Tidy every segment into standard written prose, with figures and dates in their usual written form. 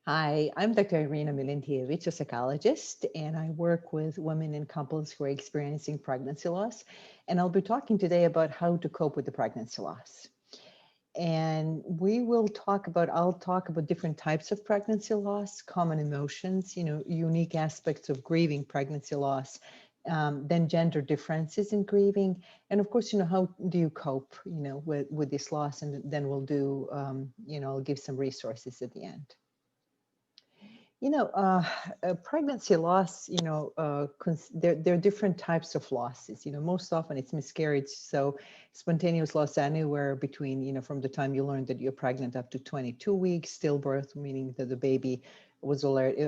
Hi, I'm Dr. Irena, a psychologist, and I work with women and couples who are experiencing pregnancy loss. And I'll be talking today about how to cope with the pregnancy loss. And I'll talk about different types of pregnancy loss, common emotions, unique aspects of grieving pregnancy loss, then gender differences in grieving. And of course, how do you cope, with this loss? And then I'll give some resources at the end. Pregnancy loss, there are different types of losses. Most often it's miscarriage. So spontaneous loss anywhere between, from the time you learn that you're pregnant up to 22 weeks, stillbirth, meaning that the baby was already,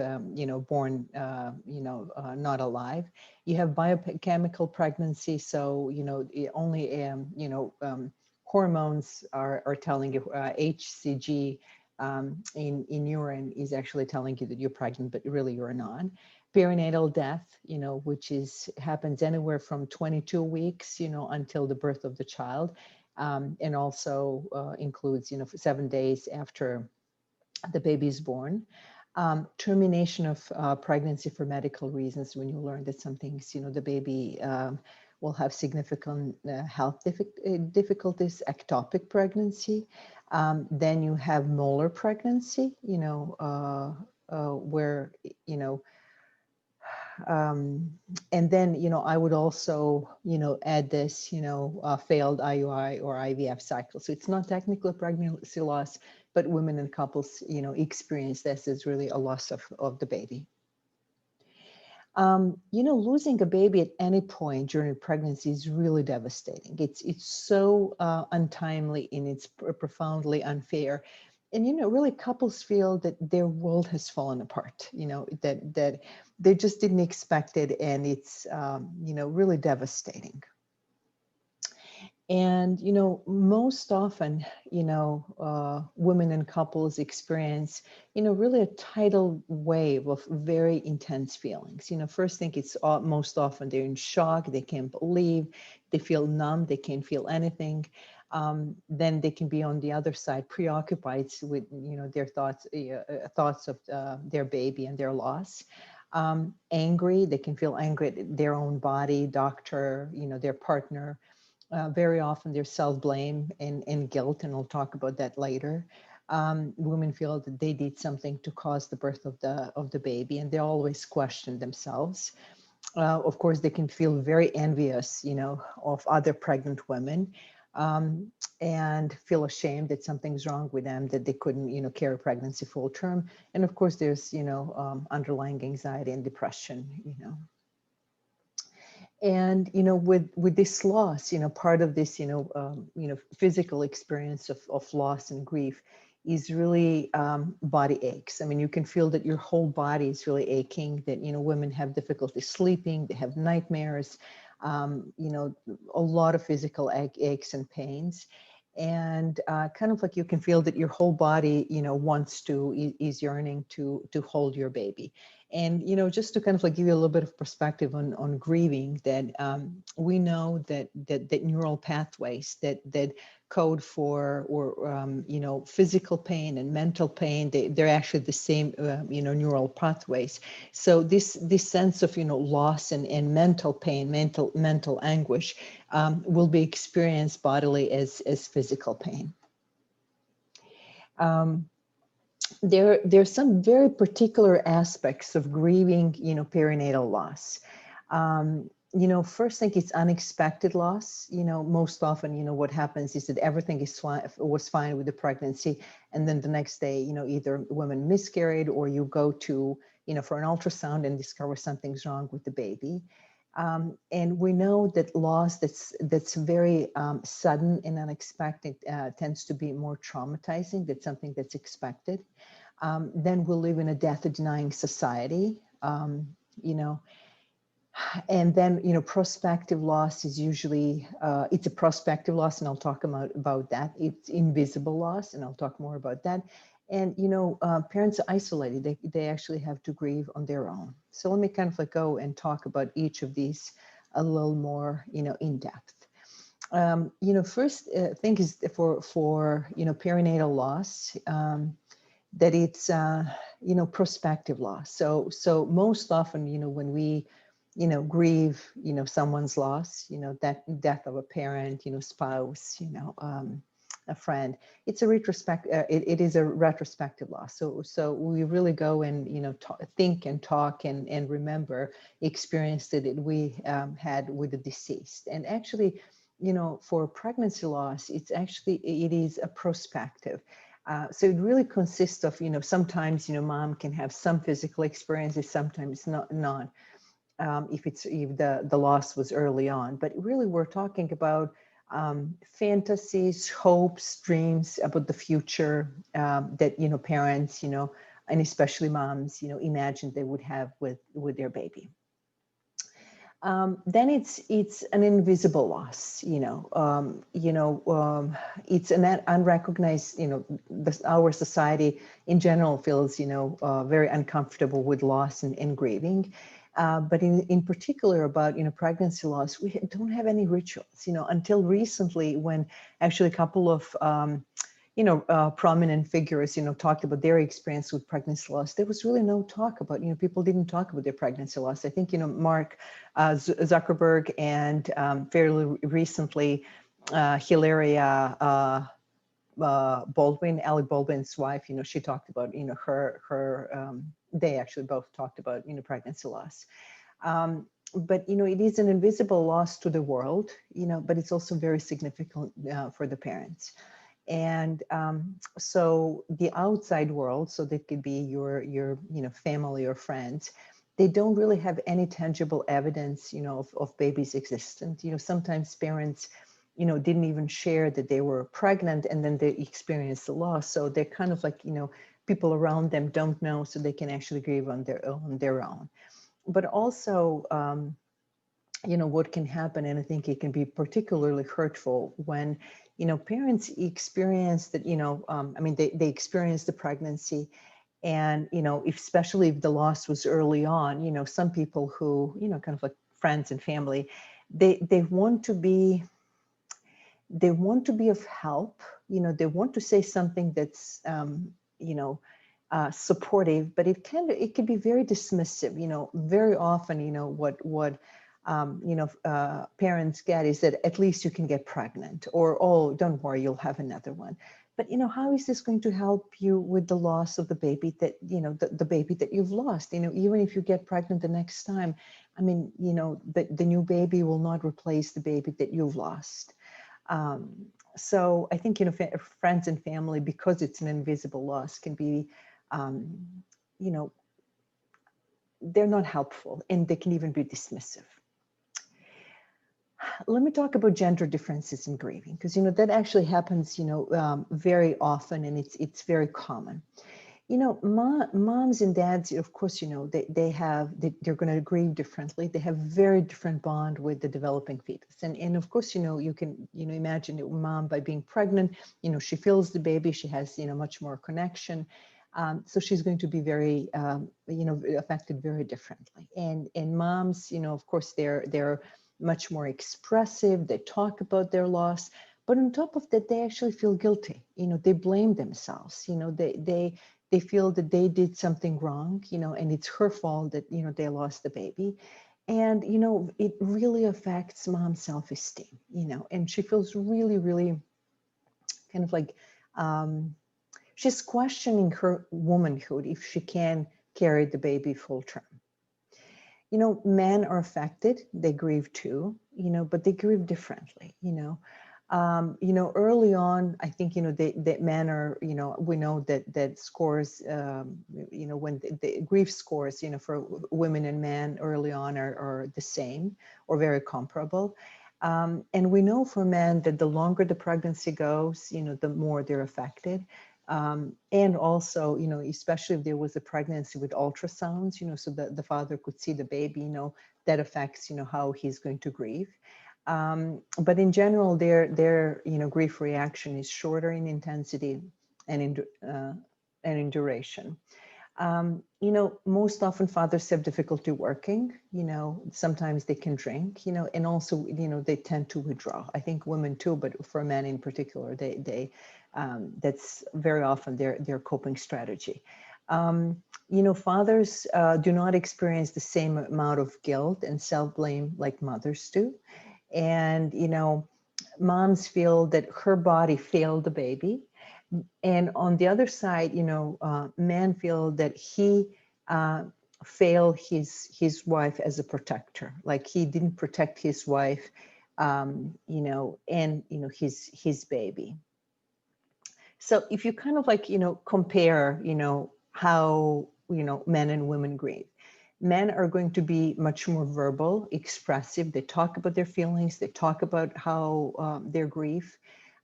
born, not alive. You have biochemical pregnancy. So, only, hormones are telling you, HCG in urine is actually telling you that you're pregnant, but really you're not. Perinatal death, which happens anywhere from 22 weeks, until the birth of the child, and also includes, for 7 days after the baby is born. Termination of pregnancy for medical reasons, when you learn that some things, the baby will have significant health difficulties, ectopic pregnancy. Then you have molar pregnancy, where, you know, and then, I would also, add this, failed IUI or IVF cycle. So it's not technically pregnancy loss, but women and couples, experience this as really a loss of the baby. Losing a baby at any point during pregnancy is really devastating. It's so untimely, and it's profoundly unfair. And really, couples feel that their world has fallen apart. That they just didn't expect it, and it's really devastating. And, most often, women and couples experience, really a tidal wave of very intense feelings. First thing, it's most often they're in shock, they can't believe, they feel numb, they can't feel anything. Then they can be on the other side, preoccupied with, their thoughts of their baby and their loss. Angry, they can feel angry at their own body, doctor, their partner. Very often there's self-blame and guilt, and I'll talk about that later. Women feel that they did something to cause the birth of the baby, and they always question themselves. Of course, they can feel very envious, of other pregnant women, and feel ashamed that something's wrong with them, that they couldn't, carry pregnancy full term. And of course, there's, underlying anxiety and depression. And with this loss, part of this, physical experience of loss and grief is really body aches. I mean, you can feel that your whole body is really aching. That women have difficulty sleeping, they have nightmares, a lot of physical aches and pains. And kind of like you can feel that your whole body, wants to, is yearning to hold your baby. And, just to kind of like give you a little bit of perspective on grieving, that we know that neural pathways that code for, or, physical pain and mental pain, they're actually the same, neural pathways. So this sense of, loss and mental pain, mental anguish, will be experienced bodily as physical pain. There's some very particular aspects of grieving, perinatal loss. First thing, it's unexpected loss. Most often, what happens is that everything was fine with the pregnancy, and then the next day, either women miscarried, or you go to, for an ultrasound and discover something's wrong with the baby. And we know that loss that's very sudden and unexpected tends to be more traumatizing than something that's expected. Then we live in a death-denying society, you know, and then, prospective loss is usually, it's a prospective loss, and I'll talk about that. It's invisible loss, and I'll talk more about that. And, parents are isolated. They actually have to grieve on their own. So let me kind of like go and talk about each of these a little more, in depth. First thing is for perinatal loss. that it's prospective loss. So most often, when we grieve someone's loss, that death of a parent, spouse, a friend, it's a it is a retrospective loss. So we really go and think and talk and remember experience that we had with the deceased. And actually, for pregnancy loss, it is a prospective. So it really consists of, sometimes, mom can have some physical experiences, sometimes not, if the loss was early on. But really, we're talking about fantasies, hopes, dreams about the future that, parents, and especially moms, imagined they would have with their baby. Then it's an invisible loss, it's an unrecognized, our society in general feels, very uncomfortable with loss and grieving. But in particular about, pregnancy loss, we don't have any rituals, until recently when actually a couple of, prominent figures, talked about their experience with pregnancy loss. There was really no talk about, people didn't talk about their pregnancy loss. I think, Mark Zuckerberg and fairly recently, Hilaria Baldwin, Alec Baldwin's wife, she talked about, they actually both talked about, pregnancy loss. But, it is an invisible loss to the world, but it's also very significant for the parents. And so the outside world, so that could be your family or friends, they don't really have any tangible evidence, of baby's existence. Sometimes parents, didn't even share that they were pregnant, and then they experienced the loss. So they're kind of like, people around them don't know, so they can actually grieve on their own. But also, what can happen, and I think it can be particularly hurtful when, parents experience that, they experience the pregnancy, and, especially if the loss was early on, some people who, kind of like friends and family, they want to be of help, they want to say something that's, supportive, but it can be very dismissive, very often, what parents get is that at least you can get pregnant, or, oh, don't worry, you'll have another one. But, how is this going to help you with the loss of the baby that, the baby that you've lost? Even if you get pregnant the next time, I mean, the new baby will not replace the baby that you've lost. So I think, friends and family, because it's an invisible loss, can be, they're not helpful, and they can even be dismissive. Let me talk about gender differences in grieving, because, that actually happens, very often, and it's very common. Moms and dads, of course, they're going to grieve differently. They have very different bond with the developing fetus. And of course, you can, imagine a mom, by being pregnant, she feels the baby, she has, much more connection. So she's going to be very, affected very differently. And moms, of course, they're much more expressive. They talk about their loss. But on top of that, they actually feel guilty. They blame themselves. They feel that they did something wrong, and it's her fault that, they lost the baby. And, it really affects mom's self-esteem, and she feels really, really kind of like, she's questioning her womanhood if she can carry the baby full term. Men are affected, they grieve too, but they grieve differently, early on, I think, that men are, we know that scores, when the grief scores, for women and men early on are the same or very comparable. And we know for men that the longer the pregnancy goes, the more they're affected. And also, especially if there was a pregnancy with ultrasounds, so that the father could see the baby, that affects, how he's going to grieve. But in general, their grief reaction is shorter in intensity and in duration. Most often fathers have difficulty working, sometimes they can drink, and also, they tend to withdraw. I think women too, but for men in particular, they That's very often their coping strategy. Fathers do not experience the same amount of guilt and self-blame like mothers do. And, moms feel that her body failed the baby. And on the other side, men feel that he uh, failed his wife as a protector, like he didn't protect his wife, and his baby. So if you kind of like, compare, how, men and women grieve, men are going to be much more verbal, expressive. They talk about their feelings. They talk about how their grief,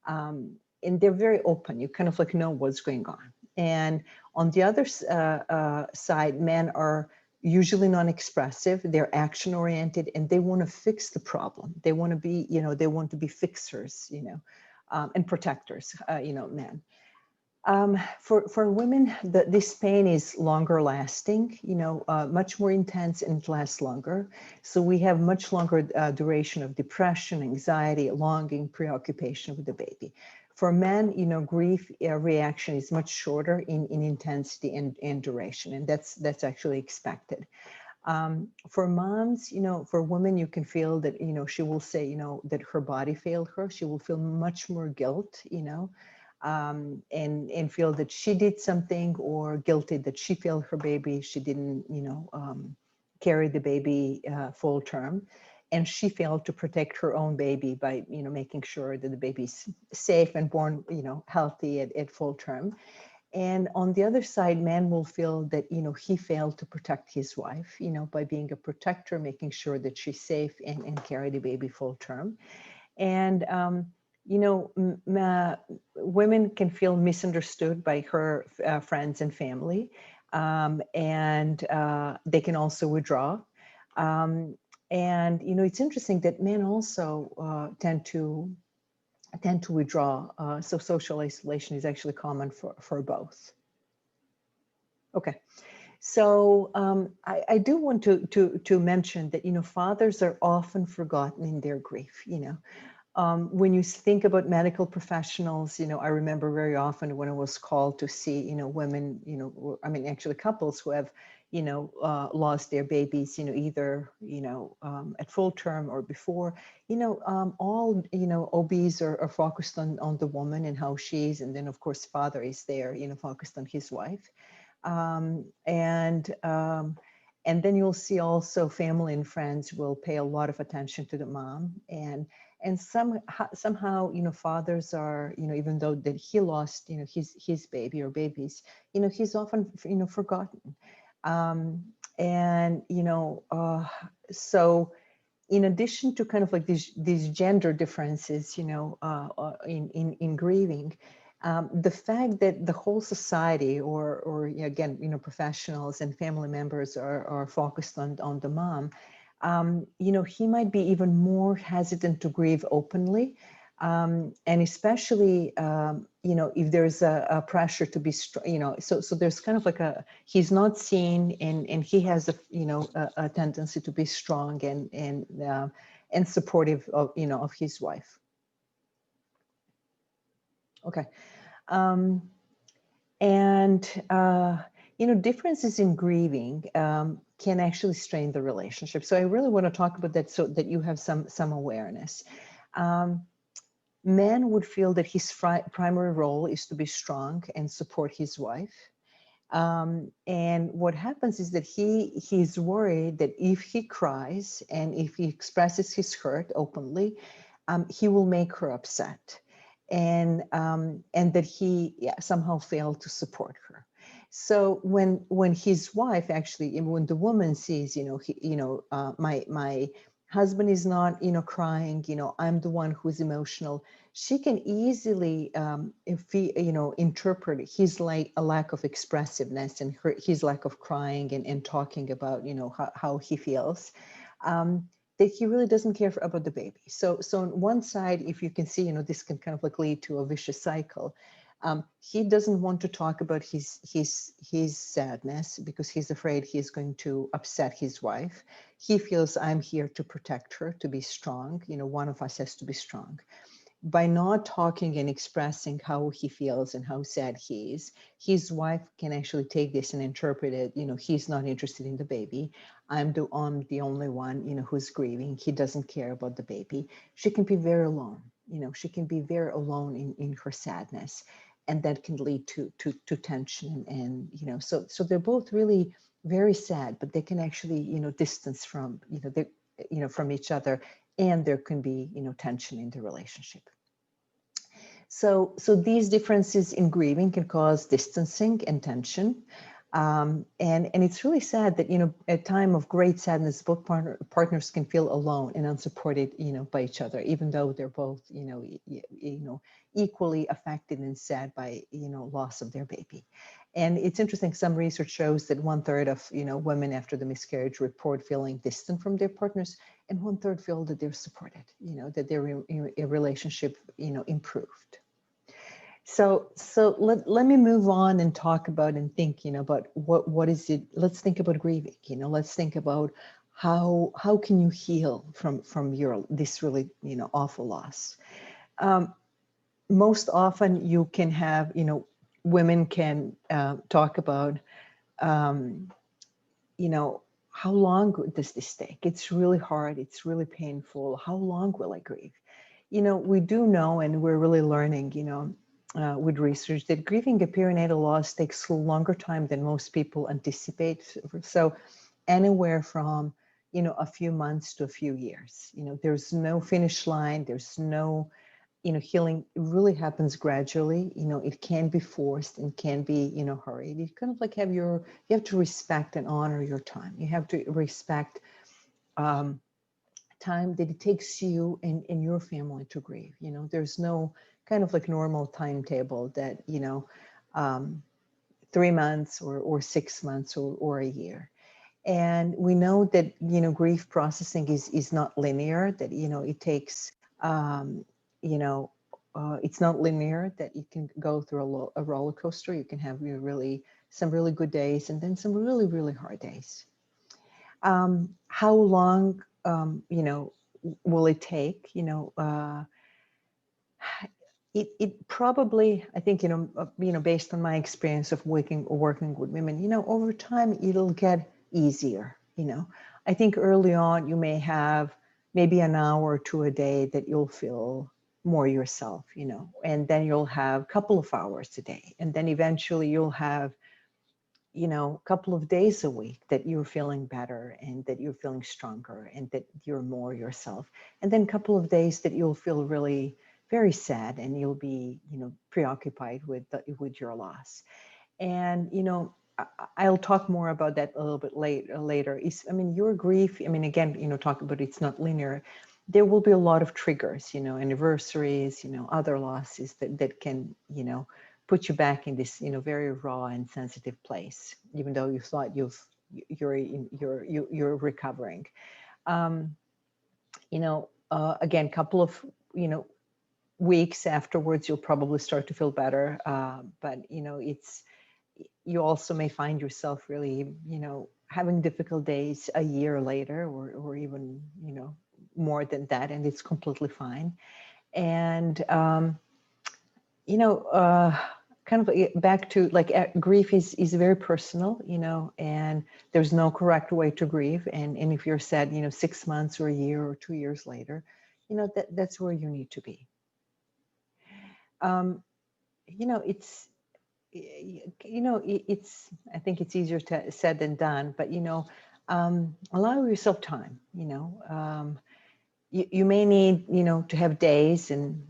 and they're very open. You kind of like know what's going on. And on the other side, men are usually non-expressive. They're action-oriented, and they want to fix the problem. They want to be, they want to be fixers, and protectors, men. For women, this pain is longer lasting, much more intense, and it lasts longer. So we have much longer duration of depression, anxiety, longing, preoccupation with the baby. For men, grief reaction is much shorter in intensity and duration, and that's actually expected. For moms, for women, you can feel that, she will say, that her body failed her. She will feel much more guilt, and feel that she did something, or guilty that she failed her baby. She didn't, carry the baby full term. And she failed to protect her own baby by, making sure that the baby's safe and born, healthy at full term. And on the other side, man will feel that, he failed to protect his wife, by being a protector, making sure that she's safe and carry the baby full term. And, women can feel misunderstood by her friends and family. And they can also withdraw. And, it's interesting that men also tend to withdraw. So social isolation is actually common for both. Okay. So I do want to mention that, fathers are often forgotten in their grief. When you think about medical professionals, I remember very often when I was called to see, women, actually couples who have, lost their babies, either, at full term or before, all, OBs are focused on the woman and how she's, and then of course, father is there, focused on his wife. And then you'll see also family and friends will pay a lot of attention to the mom, and somehow, fathers are, even though that he lost, his baby or babies, he's often, forgotten. And, so in addition to kind of like these gender differences, in grieving, the fact that the whole society, or again, professionals and family members are focused on the mom, he might be even more hesitant to grieve openly. And especially, if there's a pressure to be, so there's kind of like he's not seen, and he has a tendency to be strong and supportive of, of his wife. Okay. And, differences in grieving can actually strain the relationship. So I really want to talk about that so that you have some awareness. Man would feel that his primary role is to be strong and support his wife. And what happens is that he's worried that if he cries and if he expresses his hurt openly, he will make her upset, and that he somehow failed to support her. So when his wife actually, when the woman sees, my husband is not, crying, I'm the one who's emotional, she can easily, if he, interpret his like a lack of expressiveness and his lack of crying and talking about, how he feels, that he really doesn't care about the baby. So on one side, if you can see, this can kind of like lead to a vicious cycle. He doesn't want to talk about his sadness because he's afraid he's going to upset his wife. He feels, I'm here to protect her, to be strong. One of us has to be strong. by not talking and expressing how he feels and how sad he is, his wife can actually take this and interpret it, he's not interested in the baby. I'm the only one, who's grieving. He doesn't care about the baby. She can be very alone. She can be very alone in her sadness, and that can lead to tension. And, so they're both really very sad, but they can actually, distance from, from each other, and there can be, tension in the relationship. So these differences in grieving can cause distancing and tension. And it's really sad that, at time of great sadness, both partners can feel alone and unsupported, by each other, even though they're both, equally affected and sad by, loss of their baby. And it's interesting, some research shows that 1/3 of, women after the miscarriage report feeling distant from their partners, and 1/3 feel that they're supported, that their relationship, improved. So let me move on and talk about and think, about what is it. Let's think about grieving. Let's think about how can you heal from this really, awful loss. Most often you can have, women can talk about, how long does this take? It's really hard. It's really painful. How long will I grieve? We do know, and we're really learning, with research, that grieving a perinatal loss takes a longer time than most people anticipate. So anywhere from, a few months to a few years. There's no finish line. There's no, healing really happens gradually. It can be forced and can be, hurried. You kind of like you have to respect and honor your time. You have to respect time that it takes you and your family to grieve. There's no kind of like normal timetable that, 3 months or 6 months or a year. And we know that, grief processing is not linear, that, it takes, it's not linear, that you can go through a roller coaster. You can have some really good days and then some really, really hard days. How long, will it take? It probably, I think, based on my experience of working with women, over time it'll get easier. I think early on you may have maybe an hour or two a day that you'll feel more yourself, and then you'll have a couple of hours a day, and then eventually you'll have, a couple of days a week that you're feeling better and that you're feeling stronger and that you're more yourself, and then a couple of days that you'll feel really very sad and you'll be, preoccupied with your loss. And, I'll talk more about that a little bit later. Your grief, again, talk about it's not linear. There will be a lot of triggers, anniversaries, other losses that can, put you back in this, very raw and sensitive place, even though you thought you're recovering. Again, couple of, weeks afterwards, you'll probably start to feel better. But, you also may find yourself really, having difficult days a year later or even, more than that, and it's completely fine. And, kind of back to like grief is very personal, and there's no correct way to grieve. And if you're sad, 6 months or a year or 2 years later, that's where you need to be. It's, I think it's easier said than done, but, allow yourself time, you may need, to have days and,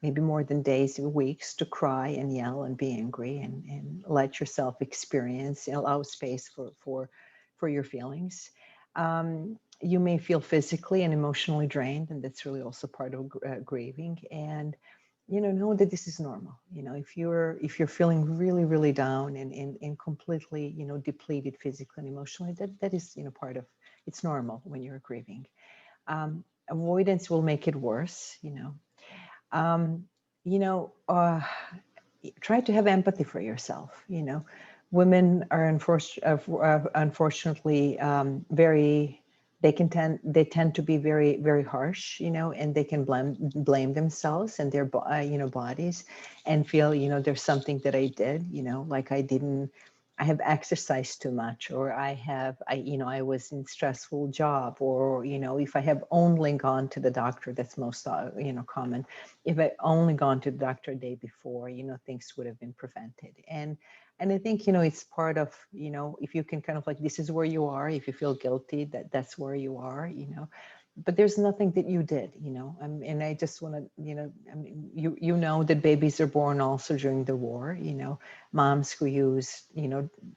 maybe more than days, weeks to cry and yell and be angry and let yourself experience, allow space for your feelings. You may feel physically and emotionally drained, and that's really also part of grieving. And, know that this is normal. If you're feeling really, really down and completely, depleted physically and emotionally, that is, part of, it's normal when you're grieving. Avoidance will make it worse, try to have empathy for yourself. Women are unfortunately very they tend to be very, very harsh, and they can blame themselves and their bodies, and feel, there's something that I did, like I have exercised too much, or I was in stressful job, or, if I have only gone to the doctor, that's most, common. If I only gone to the doctor a day before, things would have been prevented. And I think, it's part of, if you can kind of like, this is where you are, if you feel guilty, that's where you are, but there's nothing that you did, and I just want to, I mean, you know that babies are born also during the war, moms who use,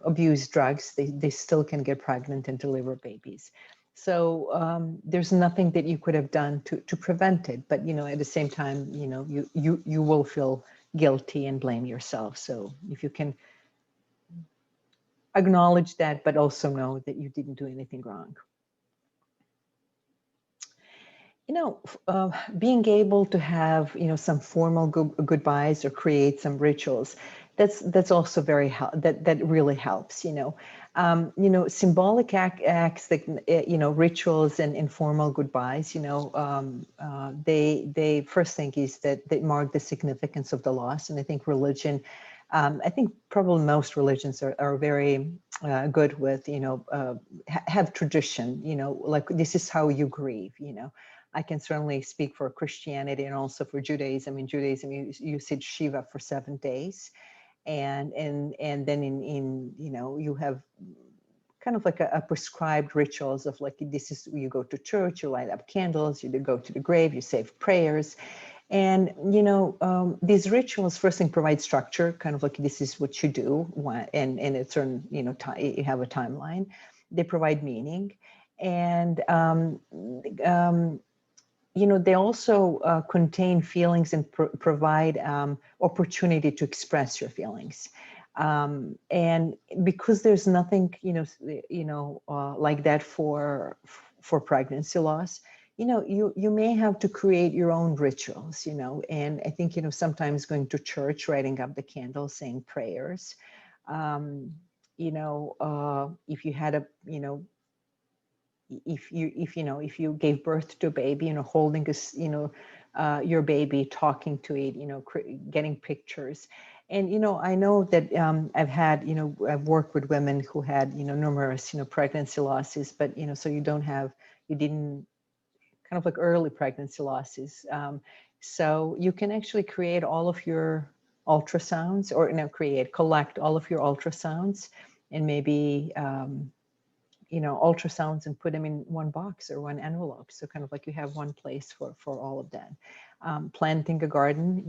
abuse drugs, they still can get pregnant and deliver babies. So there's nothing that you could have done to prevent it, but, at the same time, you will feel guilty and blame yourself. So if you can acknowledge that, but also know that you didn't do anything wrong. Being able to have, some formal goodbyes or create some rituals, that's also very that really helps. Symbolic acts that rituals and informal goodbyes. They first thing is that they mark the significance of the loss, and I think religion. I think probably most religions are very good with, have tradition, like this is how you grieve, I can certainly speak for Christianity and also for Judaism. In Judaism, you sit Shiva for 7 days. And then you have kind of like a prescribed rituals of like, this is, you go to church, you light up candles, you go to the grave, you say prayers. And, these rituals first thing provide structure, kind of like this is what you do, and a certain, you have a timeline. They provide meaning. And, they also contain feelings and provide opportunity to express your feelings. And because there's nothing, like that for pregnancy loss, you may have to create your own rituals, and I think, sometimes going to church, writing up the candles, saying prayers, if you had a, if you gave birth to a baby, holding your baby, talking to it, getting pictures. And, I know that I've worked with women who had, numerous, pregnancy losses, but, so you didn't kind of like early pregnancy losses. So you can actually create all of your ultrasounds, or collect all of your ultrasounds, and maybe, ultrasounds, and put them in one box or one envelope. So kind of like you have one place for all of that. Planting a garden,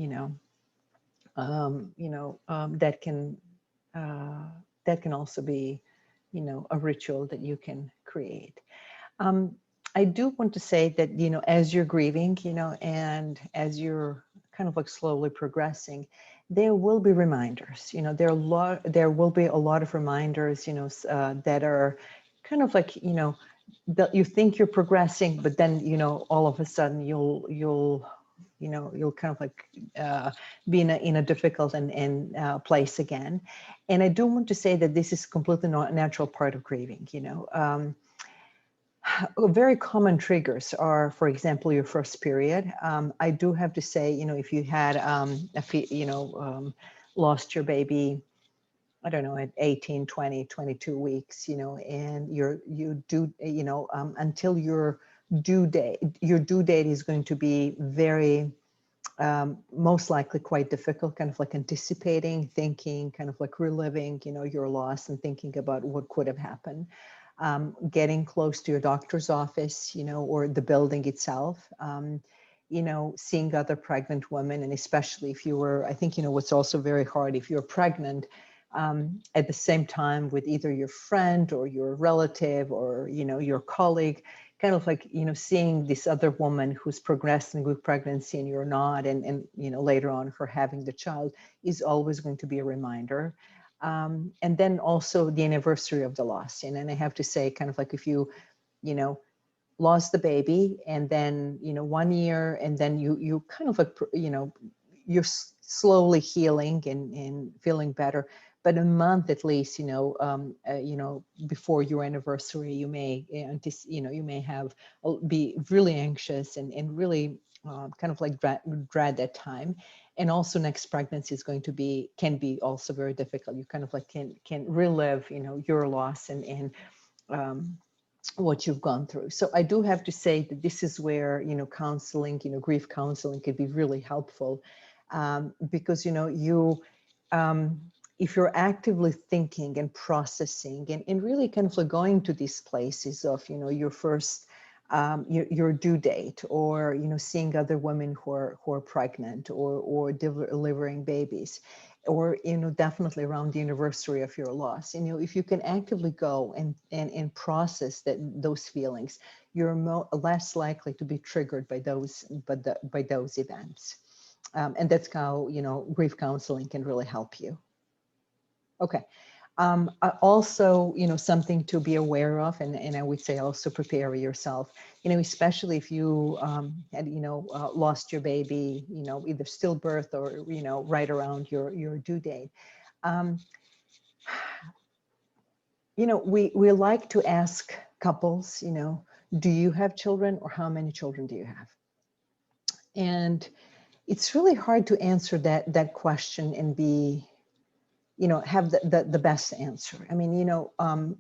that can also be, a ritual that you can create. I do want to say that, as you're grieving, and as you're kind of like slowly progressing, there will be reminders, there will be a lot of reminders, that are kind of like, that you think you're progressing, but then, all of a sudden you'll kind of like be in a difficult and place again. And I do want to say that this is completely not a natural part of grieving, Very common triggers are, for example, your first period. I do have to say, if you had, lost your baby, I don't know, at 18, 20, 22 weeks, and you do, until your due date is going to be very, most likely quite difficult, kind of like anticipating, thinking, kind of like reliving, your loss, and thinking about what could have happened. Getting close to your doctor's office, or the building itself, seeing other pregnant women, and especially if you were, I think, what's also very hard, if you're pregnant, at the same time with either your friend or your relative or, your colleague, kind of like, seeing this other woman who's progressing with pregnancy and you're not, and later on her having the child, is always going to be a reminder. And then also the anniversary of the loss. And then I have to say, kind of like, if you, lost the baby, and then, 1 year, and then you kind of like, you're slowly healing and feeling better. but a month at least, before your anniversary, you may, you may have be really anxious and really kind of like dread that time. And also next pregnancy is going to be, can be also very difficult. You kind of like can relive, your loss and what you've gone through. So I do have to say that this is where, counseling, grief counseling could be really helpful, because, um, if you're actively thinking and processing and really kind of like going to these places of, your first, your due date, or, seeing other women who are pregnant or delivering babies, or, definitely around the anniversary of your loss. If you can actively go and process those feelings, you're less likely to be triggered by by those events. And that's how, grief counseling can really help you. Okay. Also, something to be aware of, and I would say also prepare yourself, especially if you had, lost your baby, either stillbirth or, right around your due date. Um, we like to ask couples, do you have children, or how many children do you have? And it's really hard to answer that question and be, have the best answer. I mean,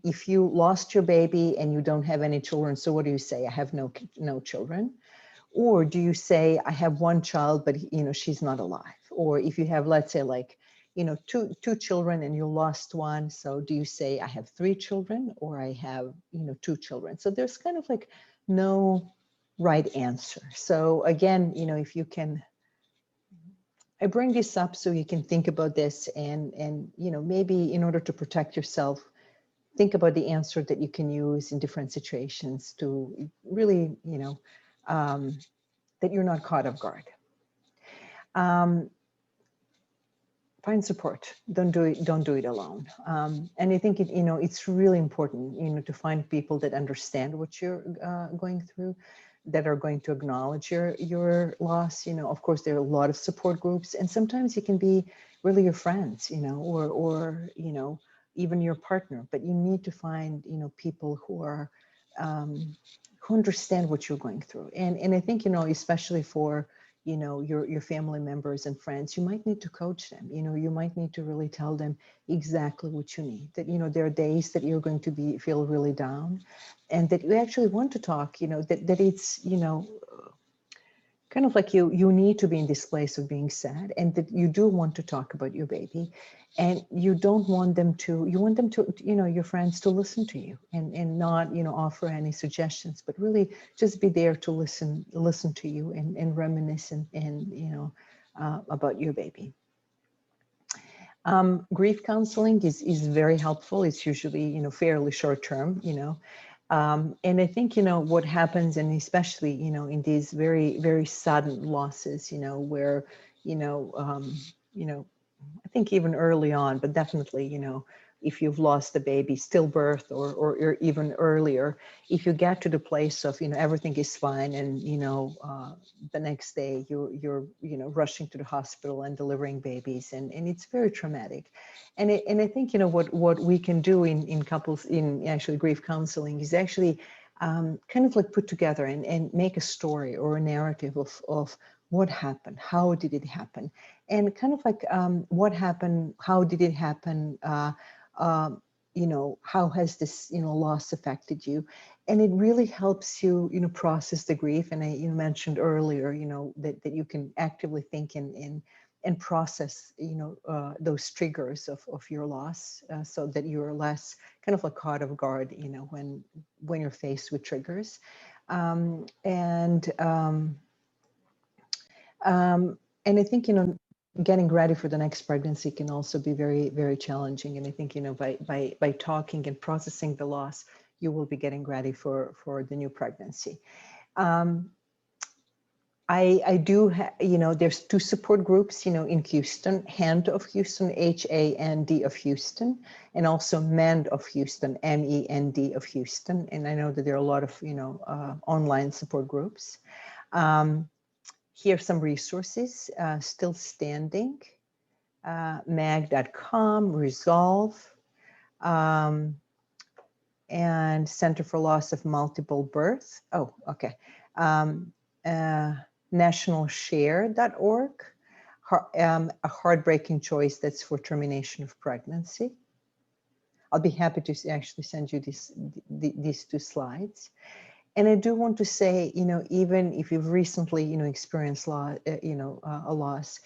if you lost your baby and you don't have any children, so what do you say? I have no children. Or do you say, I have one child, but she's not alive? Or if you have, let's say, like, two children and you lost one, so do you say, I have three children, or I have, two children? So there's kind of like no right answer. So again, if you can, I bring this up so you can think about this, and maybe in order to protect yourself, think about the answer that you can use in different situations to really, that you're not caught off guard. Find support. Don't do it alone. And I think it's really important, to find people that understand what you're going through, that are going to acknowledge your loss. Of course, there are a lot of support groups, and sometimes it can be really your friends, or even your partner. But you need to find, people who are who understand what you're going through. And I think, especially for your family members and friends, you might need to coach them. You might need to really tell them exactly what you need. That there are days that you're going to feel really down, and that you actually want to talk. That it's kind of like you need to be in this place of being sad, and that you do want to talk about your baby, and you don't want them to. You want them to, your friends to listen to you and not offer any suggestions, but really just be there to listen to you and reminisce and about your baby. Grief counseling is very helpful. It's usually fairly short term. And I think, what happens, and especially, in these very, very sudden losses, where, I think even early on, but definitely, if you've lost a baby, stillbirth or even earlier, if you get to the place of, everything is fine, and, the next day you're rushing to the hospital and delivering babies, and it's very traumatic. And I think, what we can do in couples, in actually grief counseling, is actually kind of like put together and make a story or a narrative of what happened, how did it happen, and kind of like what happened, how did it happen, how has this loss affected you. And it really helps you process the grief. And I mentioned earlier that you can actively think and process those triggers of your loss, so that you're less kind of like caught off guard when you're faced with triggers. And I think, getting ready for the next pregnancy can also be very, very challenging. And I think, by talking and processing the loss, you will be getting ready for the new pregnancy. I do, there's two support groups, in Houston: HAND of Houston, HAND of Houston, and also MEND of Houston, MEND of Houston. And I know that there are a lot of, online support groups. Here are some resources still standing. mag.com, Resolve, and Center for Loss of Multiple Birth. Oh, okay. Nationalshare.org, a heartbreaking choice that's for termination of pregnancy. I'll be happy to actually send you these 2 slides. And I do want to say, even if you've recently, experienced a loss,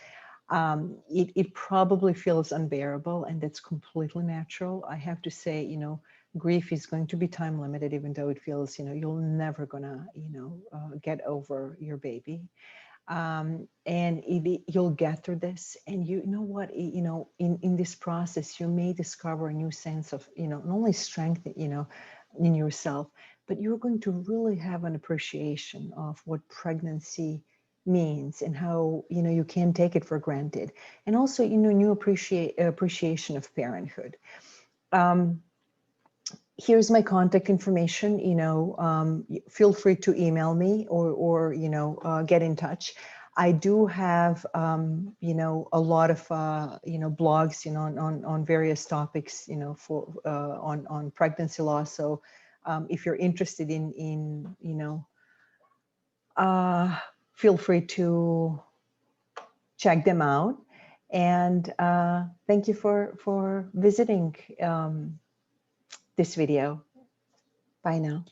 it probably feels unbearable, and that's completely natural. I have to say, grief is going to be time limited, even though it feels, you're never gonna, get over your baby. And you'll get through this. And you know what, in this process, you may discover a new sense of, not only strength, in yourself, but you're going to really have an appreciation of what pregnancy means and how, you can't take it for granted. And also, new appreciation of parenthood. Here's my contact information. Feel free to email me or get in touch. I do have a lot of blogs on various topics for on pregnancy loss. So if you're interested in feel free to check them out. And thank you for visiting this video. Bye now.